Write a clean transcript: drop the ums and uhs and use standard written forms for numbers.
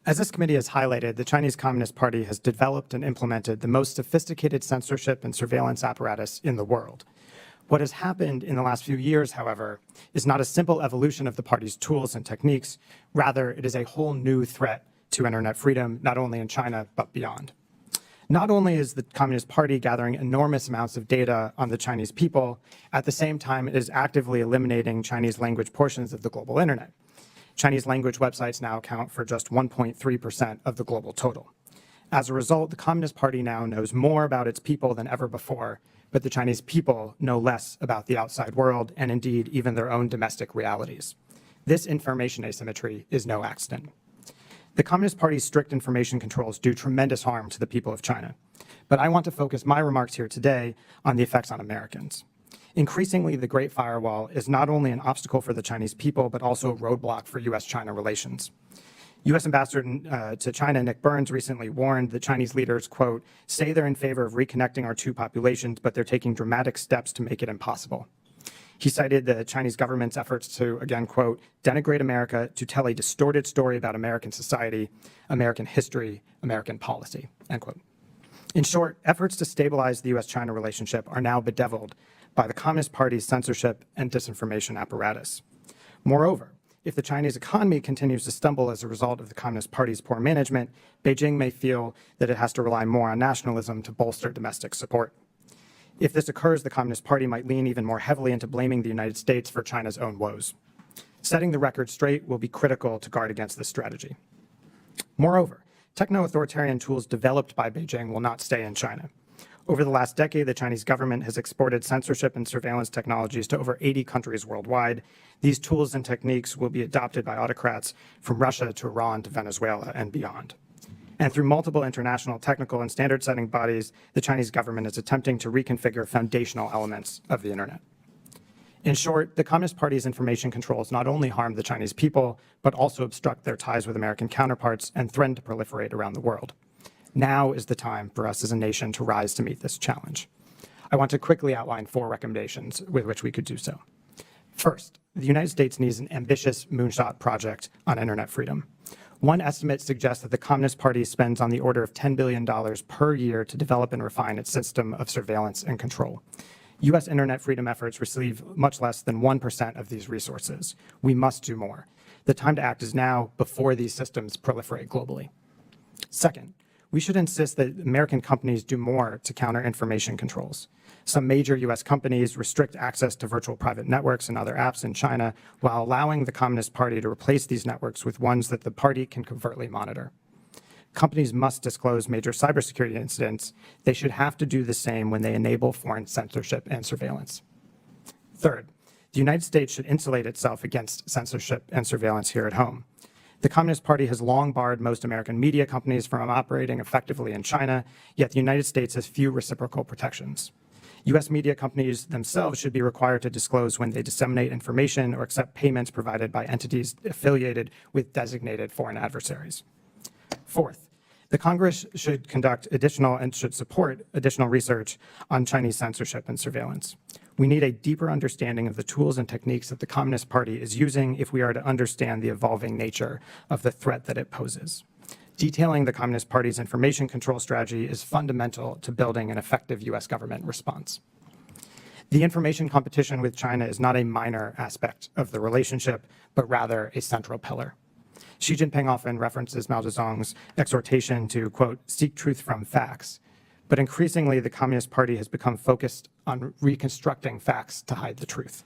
As this committee has highlighted, the Chinese Communist Party has developed and implemented the most sophisticated censorship and surveillance apparatus in the world. What has happened in the last few years, however, is not a simple evolution of the party's tools and techniques. Rather, it is a whole new threat to internet freedom, not only in China, but beyond. Not only is the Communist Party gathering enormous amounts of data on the Chinese people, at the same time, it is actively eliminating Chinese language portions of the global internet. Chinese language websites now account for just 1.3% of the global total. As a result, the Communist Party now knows more about its people than ever before, but the Chinese people know less about the outside world and indeed even their own domestic realities. This information asymmetry is no accident. The Communist Party's strict information controls do tremendous harm to the people of China, but I want to focus my remarks here today on the effects on Americans. Increasingly, the Great Firewall is not only an obstacle for the Chinese people, but also a roadblock for U.S.-China relations. U.S. Ambassador to China Nick Burns recently warned that Chinese leaders, quote, say they're in favor of reconnecting our two populations, but they're taking dramatic steps to make it impossible. He cited the Chinese government's efforts to, again, quote, denigrate America, to tell a distorted story about American society, American history, American policy, end quote. In short, efforts to stabilize the U.S.-China relationship are now bedeviled by the Communist Party's censorship and disinformation apparatus. Moreover, if the Chinese economy continues to stumble as a result of the Communist Party's poor management, Beijing may feel that it has to rely more on nationalism to bolster domestic support. If this occurs, the Communist Party might lean even more heavily into blaming the United States for China's own woes. Setting the record straight will be critical to guard against this strategy. Moreover, techno-authoritarian tools developed by Beijing will not stay in China. Over the last decade, the Chinese government has exported censorship and surveillance technologies to over 80 countries worldwide. These tools and techniques will be adopted by autocrats from Russia to Iran to Venezuela and beyond. And through multiple international technical and standard-setting bodies, the Chinese government is attempting to reconfigure foundational elements of the internet. In short, the Communist Party's information controls not only harm the Chinese people, but also obstruct their ties with American counterparts and threaten to proliferate around the world. Now is the time for us as a nation to rise to meet this challenge. I want to quickly outline 4 recommendations with which we could do so. First, the United States needs an ambitious moonshot project on internet freedom. One estimate suggests that the Communist Party spends on the order of $10 billion per year to develop and refine its system of surveillance and control. U.S. internet freedom efforts receive much less than 1% of these resources. We must do more. The time to act is now, before these systems proliferate globally. Second, we should insist that American companies do more to counter information controls. Some major U.S. companies restrict access to virtual private networks and other apps in China while allowing the Communist Party to replace these networks with ones that the party can covertly monitor. Companies must disclose major cybersecurity incidents. They should have to do the same when they enable foreign censorship and surveillance. Third, the United States should insulate itself against censorship and surveillance here at home. The Communist Party has long barred most American media companies from operating effectively in China, yet the United States has few reciprocal protections. U.S. media companies themselves should be required to disclose when they disseminate information or accept payments provided by entities affiliated with designated foreign adversaries. Fourth, the Congress should conduct additional and should support additional research on Chinese censorship and surveillance. We need a deeper understanding of the tools and techniques that the Communist Party is using if we are to understand the evolving nature of the threat that it poses. Detailing the Communist Party's information control strategy is fundamental to building an effective U.S. government response. The information competition with China is not a minor aspect of the relationship, but rather a central pillar. Xi Jinping often references Mao Zedong's exhortation to, quote, seek truth from facts. But increasingly, the Communist Party has become focused on reconstructing facts to hide the truth.